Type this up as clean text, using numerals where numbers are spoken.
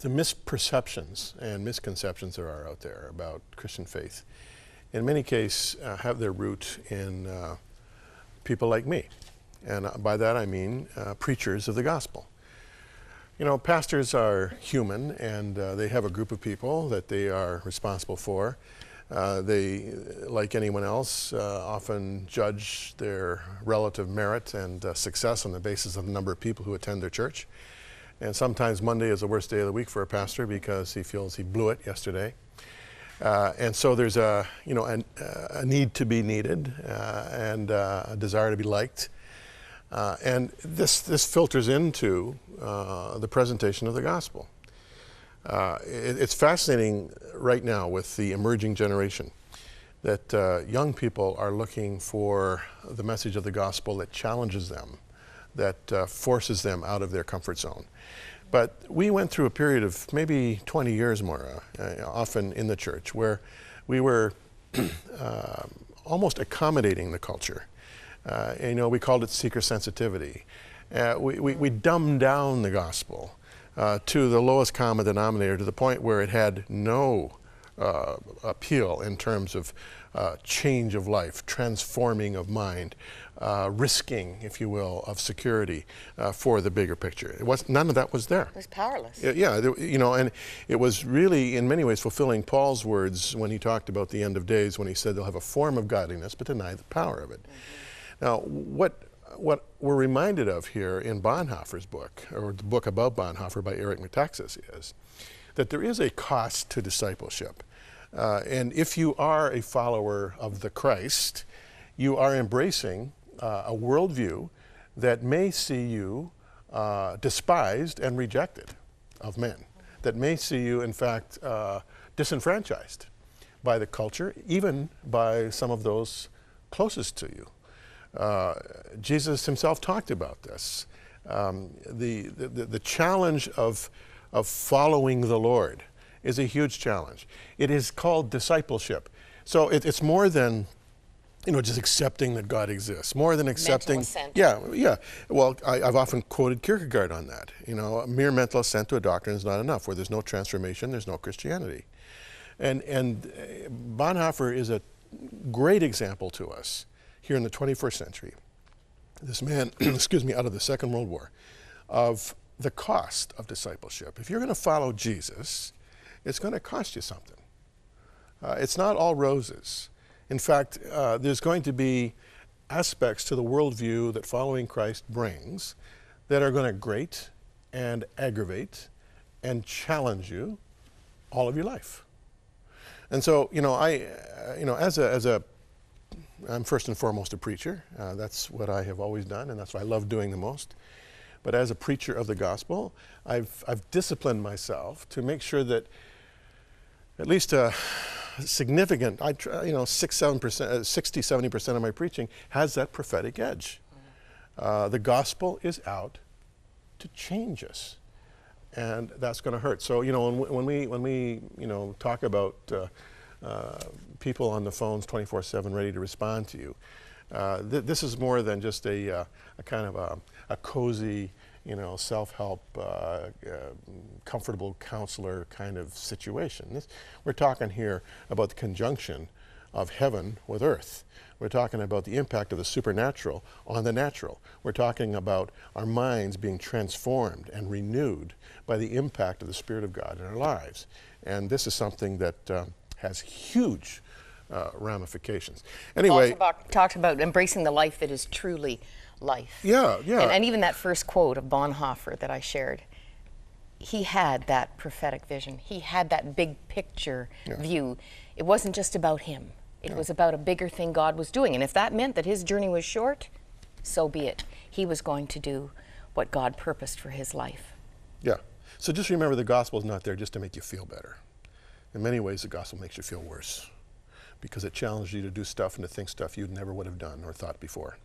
The misperceptions and misconceptions there are out there about Christian faith, in many cases, have their root in people like me. And by that I mean preachers of the gospel. Pastors are human, and they have a group of people that they are responsible for. They, like anyone else, often judge their relative merit and success on the basis of the number of people who attend their church. And sometimes Monday is the worst day of the week for a pastor because he feels he blew it yesterday. And so there's a need to be needed and a desire to be liked. And this filters into the presentation of the gospel. It's fascinating right now with the emerging generation that young people are looking for the message of the gospel that challenges them, that forces them out of their comfort zone. But we went through a period of maybe 20 years more, often in the church, where we were almost accommodating the culture. We called it seeker sensitivity. We dumbed down the gospel to the lowest common denominator, to the point where it had no appeal in terms of change of life, transforming of mind, risking, if you will, of security for the bigger picture. None of that was there. It was powerless. And it was really, in many ways, fulfilling Paul's words when he talked about the end of days, when he said they'll have a form of godliness but deny the power of it. Mm-hmm. Now, what we're reminded of here in Bonhoeffer's book, or the book about Bonhoeffer by Eric Metaxas, is that there is a cost to discipleship. And if you are a follower of the Christ, you are embracing a worldview that may see you despised and rejected of men, that may see you, in fact, disenfranchised by the culture, even by some of those closest to you. Jesus himself talked about this. The challenge of following the Lord is a huge challenge. It is called discipleship. So it's more than just accepting that God exists, more than accepting. Mental assent. Yeah. Well, I've often quoted Kierkegaard on that. A mere mental assent to a doctrine is not enough. Where there's no transformation, there's no Christianity. And Bonhoeffer is a great example to us here in the 21st century. This man, out of the Second World War, of the cost of discipleship. If you're going to follow Jesus, it's going to cost you something. It's not all roses. In fact, there's going to be aspects to the worldview that following Christ brings that are going to grate and aggravate and challenge you all of your life. And so, I'm first and foremost a preacher. That's what I have always done, and that's what I love doing the most. But as a preacher of the gospel, I've disciplined myself to make sure that at least a significant, 60-70% of my preaching has that prophetic edge. The gospel is out to change us, and that's going to hurt. So when we talk about people on the phones 24/7 ready to respond to you, this is more than just a kind of a cozy, self-help, comfortable counselor kind of situation. We're talking here about the conjunction of heaven with earth. We're talking about the impact of the supernatural on the natural. We're talking about our minds being transformed and renewed by the impact of the Spirit of God in our lives. And this is something that has huge ramifications. Anyway, talked about embracing the life that is truly life. Yeah. And even that first quote of Bonhoeffer that I shared, he had that prophetic vision. He had that big picture view. It wasn't just about him. It was about a bigger thing God was doing. And if that meant that his journey was short, so be it. He was going to do what God purposed for his life. Yeah. So just remember, the gospel is not there just to make you feel better. In many ways, the gospel makes you feel worse, because it challenges you to do stuff and to think stuff you never would have done or thought before.